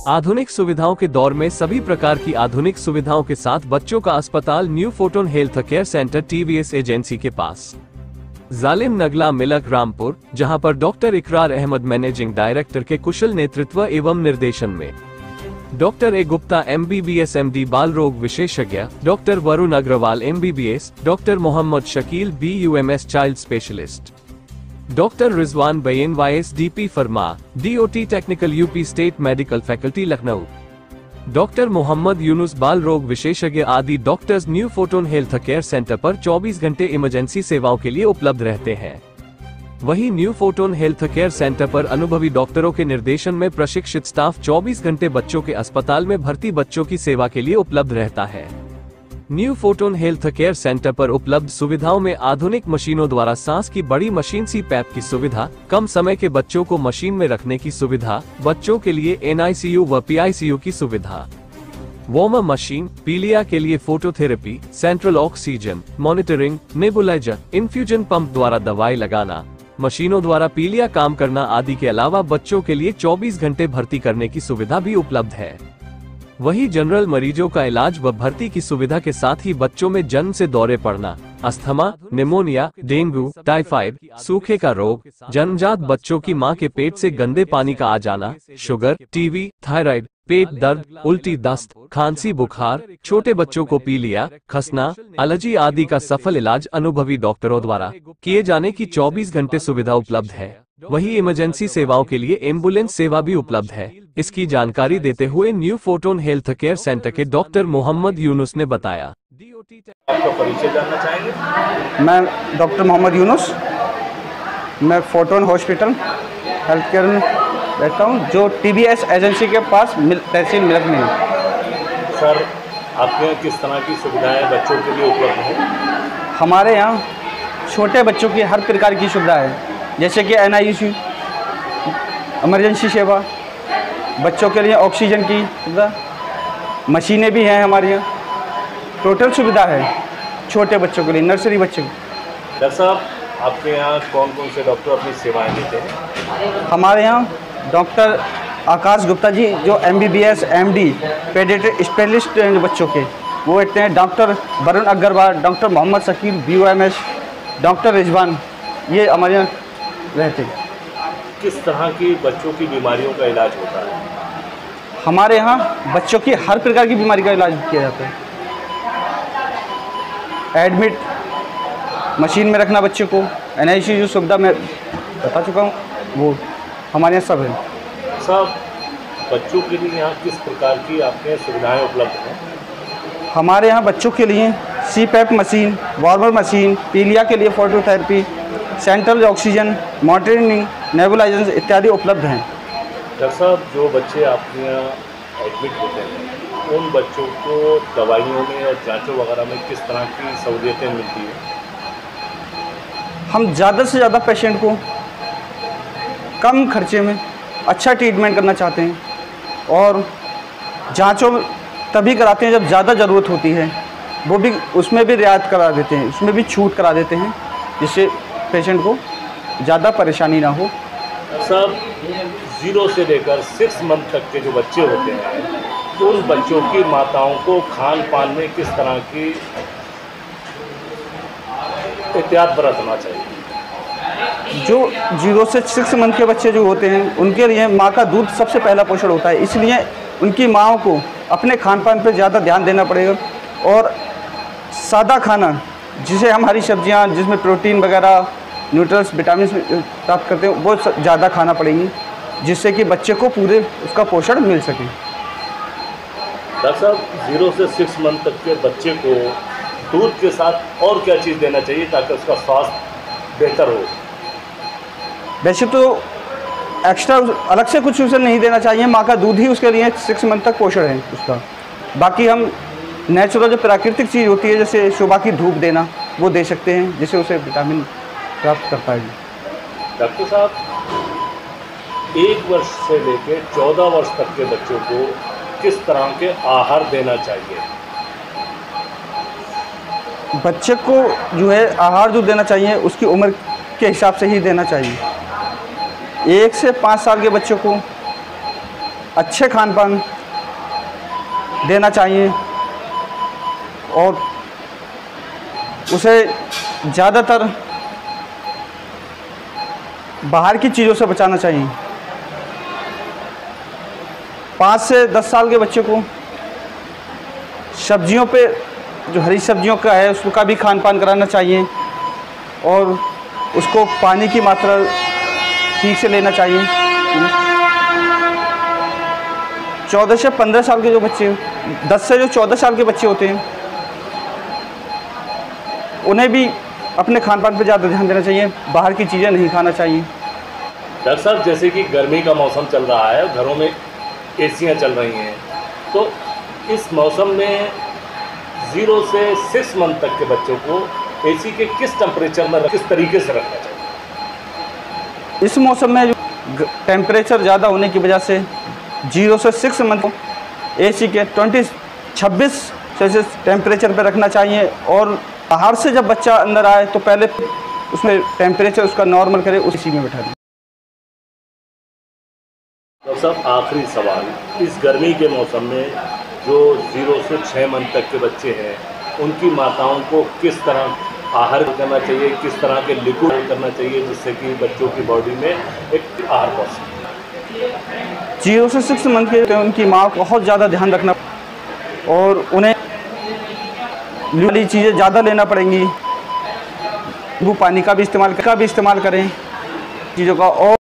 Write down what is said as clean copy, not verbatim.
आधुनिक सुविधाओं के दौर में सभी प्रकार की आधुनिक सुविधाओं के साथ बच्चों का अस्पताल new photon health care centre TVS agency के पास, जालिम नगला मिलक रामपुर, जहां पर डॉक्टर इकरार अहमद मैनेजिंग डायरेक्टर के कुशल नेतृत्व एवं निर्देशन में doctor A Gupta MBBS MD बाल रोग विशेषज्ञ, doctor Varun Agarwal MBBS, doctor Mohammad Shakeel BUMS child specialist, doctor Rizwan बैन YSDP pharma DOT technical UP state medical faculty Lucknow, doctor Mohammad Yunus बाल रोग विशेषज्ञ आदि doctors new photon health care centre पर 24 घंटे इमरजेंसी सेवाओं के लिए उपलब्ध रहते हैं। वहीं new photon health care centre पर अनुभवी डॉक्टरों के निर्देशन में प्रशिक्षित स्टाफ 24 घंटे बच्चों के अस्पताल में भर्ती बच्चों की सेवा के लिए उपलब्ध रहता है। New photon health care centre पर उपलब्ध सुविधाओं में आधुनिक मशीनों द्वारा सांस की बड़ी मशीन CPAP की सुविधा, कम समय के बच्चों को मशीन में रखने की सुविधा, बच्चों के लिए NICU व PICU की सुविधा, वार्मर मशीन, पीलिया के लिए phototherapy, central oxygen monitoring, nebuliser, infusion pump द्वारा दवाई लगाना, मशीनों द्वारा पीलिया काम करना आदि के अलावा बच्चों के लिए 24 घंटे भर्ती करने की सुविधा भी उपलब्ध है। वही जनरल मरीजों का इलाज व भर्ती की सुविधा के साथ ही बच्चों में जन्म से दौरे पड़ना, अस्थमा, निमोनिया, डेंगू, टाइफाइड, सूखे का रोग, जन्मजात बच्चों की मां के पेट से गंदे पानी का आ जाना, शुगर, टीबी, थायराइड, पेट दर्द, उल्टी, दस्त, खांसी, बुखार, छोटे बच्चों को पीलिया, खसना, एलर्जी आदि का सफल इलाज अनुभवी डॉक्टरों द्वारा किए जाने की 24 घंटे सुविधा उपलब्ध है। वही इमरजेंसी सेवाओं के लिए एम्बुलेंस सेवा भी उपलब्ध है। इसकी जानकारी देते हुए new photon health care centre के डॉक्टर मोहम्मद यूनुस ने बताया। आपका परिचय जानना चाहेंगे? मैं डॉक्टर मोहम्मद यूनुस, मैं फोटोन हॉस्पिटल हेल्थ केयर में रहता हूँ, जो TBS एजेंसी के पास तहसील मिलक में है। सर, आपके यहाँ किस तरह की सुविधाएं बच्चों के लिए उपलब्ध हैं? हमारे यहाँ छोटे बच्चों की हर प्रकार की सुविधा है, जैसे कि NICU, इमरजेंसी सेवा, बच्चों के लिए ऑक्सीजन की सुविधा, मशीनें भी हैं हमारे यहाँ, टोटल सुविधा है छोटे बच्चों के लिए, नर्सरी बच्चों को। डॉक्टर साहब, आपके यहाँ कौन कौन से डॉक्टर अपनी सेवाएं देते हैं? हमारे यहाँ डॉक्टर आकाश गुप्ता जी, जो MBBS MD पेडियाट्रिक स्पेशलिस्ट हैं बच्चों के, वो रहते हैं। Doctor Varun Agarwal, doctor Mohammad Shakeel BUMS, doctor Rizwan, ये हमारे यहाँ रहते हैं। किस तरह की बच्चों की बीमारियों का इलाज होता है? हमारे यहाँ बच्चों की हर प्रकार की बीमारी का इलाज किया जाता है। एडमिट, मशीन में रखना बच्चे को, NICU सुविधा मैं बता चुका हूँ, वो हमारे यहाँ सब है। सब बच्चों के लिए यहाँ किस प्रकार की आपके सुविधाएं उपलब्ध हैं? हमारे यहाँ बच्चों के लिए CPAP मशीन, वार्मर मशीन, पीलिया के लिए phototherapy, central oxygen monitoring, nebuliser इत्यादि उपलब्ध हैं। डॉक्टर साहब, जो बच्चे आपके यहाँ एडमिट होते हैं, उन बच्चों को दवाइयों में और जांचों वगैरह में किस तरह की सहूलियतें मिलती हैं? हम ज़्यादा से ज़्यादा पेशेंट को कम खर्चे में अच्छा ट्रीटमेंट करना चाहते हैं, और जांचों तभी कराते हैं जब ज़्यादा ज़रूरत होती है, वो भी उसमें भी रियायत करा देते हैं, उसमें भी छूट करा देते हैं, जिससे पेशेंट को ज़्यादा परेशानी ना हो। सब 0 से लेकर 6 मंथ तक के जो बच्चे होते हैं, उन बच्चों की माताओं को खान पान में किस तरह की एहतियात बरतना चाहिए? जो 0 से 6 मंथ के बच्चे जो होते हैं, उनके लिए माँ का दूध सबसे पहला पोषण होता है, इसलिए उनकी माँओं को अपने खान पान पर ज़्यादा ध्यान देना पड़ेगा, और सादा खाना, जिसे हम हरी सब्जियाँ, जिसमें प्रोटीन वगैरह, न्यूट्रल्स, विटामिन प्राप्त करते हैं, वो ज़्यादा खाना पड़ेंगी, जिससे कि बच्चे को पूरे उसका पोषण मिल सके। डॉक्टर साहब, 0 से 6 मंथ तक के बच्चे को दूध के साथ और क्या चीज़ देना चाहिए ताकि उसका स्वास्थ्य बेहतर हो? वैसे तो एक्स्ट्रा अलग से कुछ उसे नहीं देना चाहिए, माँ का दूध ही उसके लिए 6 मंथ तक पोषण है उसका। बाकी हम नेचुरल जो प्राकृतिक चीज़ होती है, जैसे सुबह की धूप देना, वो दे सकते हैं, जिससे उसे विटामिन प्राप्त कर पाएगी। डॉक्टर साहब, 1 वर्ष से लेकर 14 वर्ष तक के बच्चों को किस तरह के आहार देना चाहिए? बच्चे को जो है आहार जो देना चाहिए, उसकी उम्र के हिसाब से ही देना चाहिए। 1 से 5 साल के बच्चों को अच्छे खान पान देना चाहिए और उसे ज़्यादातर बाहर की चीज़ों से बचाना चाहिए। 5 से 10 साल के बच्चे को सब्जियों पे, जो हरी सब्जियों का है उसका भी खान पान कराना चाहिए और उसको पानी की मात्रा ठीक से लेना चाहिए। 14 से 15 साल के जो बच्चे, 10 से जो 14 साल के बच्चे होते हैं, उन्हें भी अपने खान पान पर ज़्यादा ध्यान देना चाहिए, बाहर की चीज़ें नहीं खाना चाहिए। डॉक्टर साहब, जैसे कि गर्मी का मौसम चल रहा है, घरों में एसियां चल रही हैं, तो इस मौसम में 0 से 6 मंथ तक के बच्चों को एसी के किस टेम्परेचर में किस तरीके से रखना चाहिए? इस मौसम में जो टेम्परेचर ज़्यादा होने की वजह से 0 से 6 मंथ को एसी के 26 सेल्सियस टेम्परेचर पर रखना चाहिए और बाहर से जब बच्चा अंदर आए तो पहले उसमें टेम्परेचर उसका नॉर्मल करे, उस एसी में बैठा दें। डॉक्टर साहब, आखिरी सवाल, इस गर्मी के मौसम में जो 0 से 6 मंथ तक के बच्चे हैं, उनकी माताओं को किस तरह आहार करना चाहिए, किस तरह के लिक्विड करना चाहिए जिससे कि बच्चों की बॉडी में एक आहार पहुँच सके? 0 से 6 मंथ के उनकी माँ को बहुत ज़्यादा ध्यान रखना और उन्हें वाली चीज़ें ज़्यादा लेना पड़ेंगी। वो पानी का भी इस्तेमाल करें चीज़ों का, और